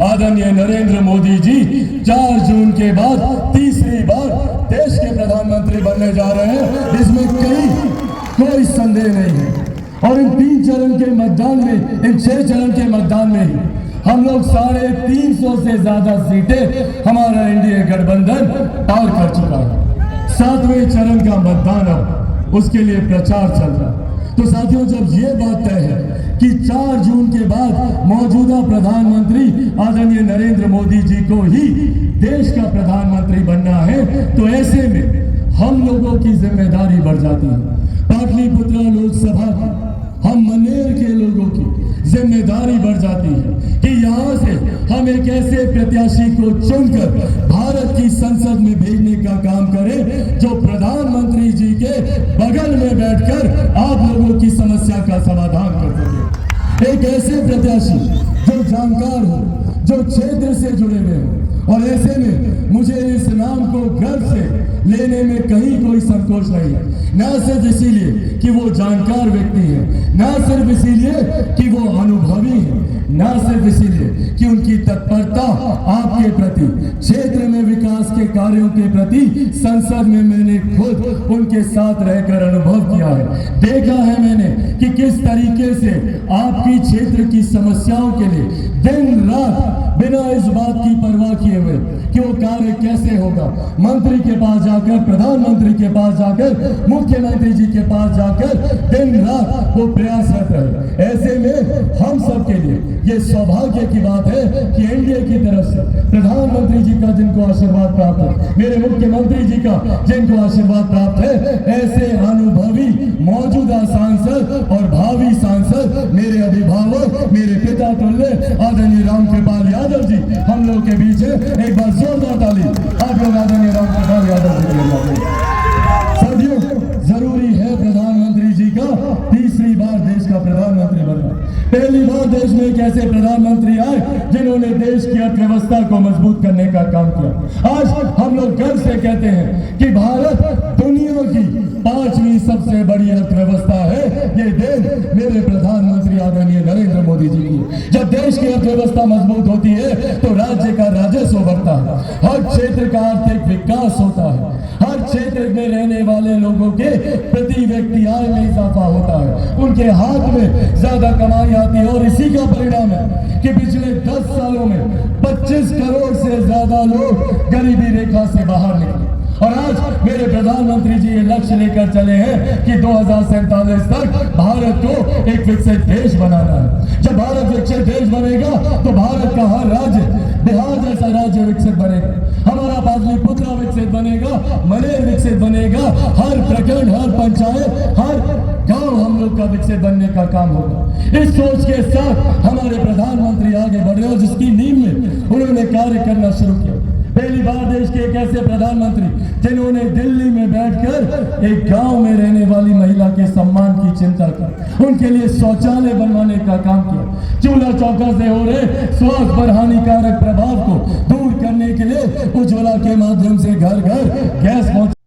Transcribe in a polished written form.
आदरणीय नरेंद्र मोदी जी 4 जून के बाद तीसरी बार देश के प्रधानमंत्री बनने जा रहे हैं, इसमें कोई संदेह नहीं है। और इन 3 चरण के मतदान में, इन 6 चरण के मतदान में हम लोग 350 से ज्यादा सीटें हमारा एनडीए गठबंधन पार कर चुका है। 7वें चरण का मतदान अब उसके लिए प्रचार चल रहा है। तो साथियों, जब ये बात तय है कि 4 जून के बाद मौजूदा प्रधानमंत्री आदरणीय नरेंद्र मोदी जी को ही देश का प्रधानमंत्री बनना है, तो ऐसे में हम लोगों की जिम्मेदारी बढ़ जाती है। पाटलिपुत्र लोकसभा हम मनेर के लोगों की जिम्मेदारी बढ़ जाती है कि यहाँ से हम एक ऐसे प्रत्याशी को चुनकर भारत की संसद में भेजने का काम करें जो प्रधानमंत्री जी के बगल में बैठकर आप लोगों की समस्या का समाधान कर सके। एक ऐसे प्रत्याशी जो जानकार हो, जो क्षेत्र से जुड़े हुए हो। और ऐसे में मुझे इस नाम को गर्व से लेने में कहीं कोई संकोच नहीं है, न सिर्फ इसीलिए कि वो जानकार व्यक्ति है, न सिर्फ इसीलिए कि वो अनुभवी है, न सिर्फ इसीलिए कि उनकी तत्परता आपके प्रति, क्षेत्र में विकास के कार्यों के प्रति संसद में मैंने खुद उनके साथ रहकर अनुभव किया है। देखा है मैंने कि किस तरीके से आपकी क्षेत्र की समस्याओं के लिए दिन रात बिना इस बात की परवाह किए हुए कि वो कार्य कैसे होगा, मंत्री के पास जाकर, प्रधानमंत्री के पास जाकर, मुख्यमंत्री जी के पास जाकर दिन रात वो प्रयासरत रहे। ऐसे में हम सब के लिए ये सौभाग्य की बात है कि एनडीए की तरफ से प्रधानमंत्री जी का जिनको आशीर्वाद प्राप्त है, मेरे मुख्यमंत्री जी का जिनको आशीर्वाद प्राप्त है, ऐसे अनुभवी मौजूदा सांसद और भावी सांसद, मेरे अभिभावक, मेरे पिता तुल्य आदरणीय रामकृपाल यादव जी हम लोग के बीच है। एक बार जोरदार ताली आप लोग आदरणीय रामकृपाल यादव जी के। साथियों, जरूरी है प्रधानमंत्री जी का तीसरी बार देश का प्रधानमंत्री बनना। पहली बार देश में एक ऐसे प्रधानमंत्री आए जिन्होंने देश की अर्थव्यवस्था को मजबूत करने का काम किया। आज हम लोग गर्व से कहते हैं कि भारत दुनिया की 5वीं सबसे बड़ी अर्थव्यवस्था है। ये देश मेरे प्रधानमंत्री आदरणीय नरेंद्र मोदी जी की। जब देश की अर्थव्यवस्था मजबूत होती है तो राज्य का राजस्व बढ़ता है, हर क्षेत्र का आर्थिक विकास होता है, हर क्षेत्र में रहने वाले लोगों के प्रति व्यक्ति आय में इजाफा होता है, उनके हाथ में ज्यादा कमाई आती है। और इसी का परिणाम है कि पिछले 10 सालों में 25 करोड़ से ज्यादा लोग गरीबी रेखा से बाहर निकले। और आज मेरे प्रधानमंत्री जी ये लक्ष्य लेकर चले हैं कि 2047 तक भारत को एक विकसित देश बनाना है। जब भारत विकसित देश बनेगा तो भारत का हर राज्य, बिहार जैसा राज्य विकसित बनेगा, हमारा पाटलिपुत्र विकसित बनेगा, मनेर विकसित बनेगा, हर प्रखंड, हर पंचायत, हर गांव हम लोग का विकसित बनने का काम होगा। इस सोच के साथ हमारे प्रधानमंत्री आगे बढ़ रहे हैं, जिसकी नींव में उन्होंने कार्य करना शुरू किया। पहली बार देश के एक ऐसे प्रधानमंत्री जिन्होंने दिल्ली में बैठकर एक गांव में रहने वाली महिला के सम्मान की चिंता की, उनके लिए शौचालय बनवाने का काम किया। चूल्हा चौका से हो रहे स्वास्थ्य पर हानिकारक प्रभाव को दूर करने के लिए उज्ज्वला के माध्यम से घर घर गैस पहुंचा।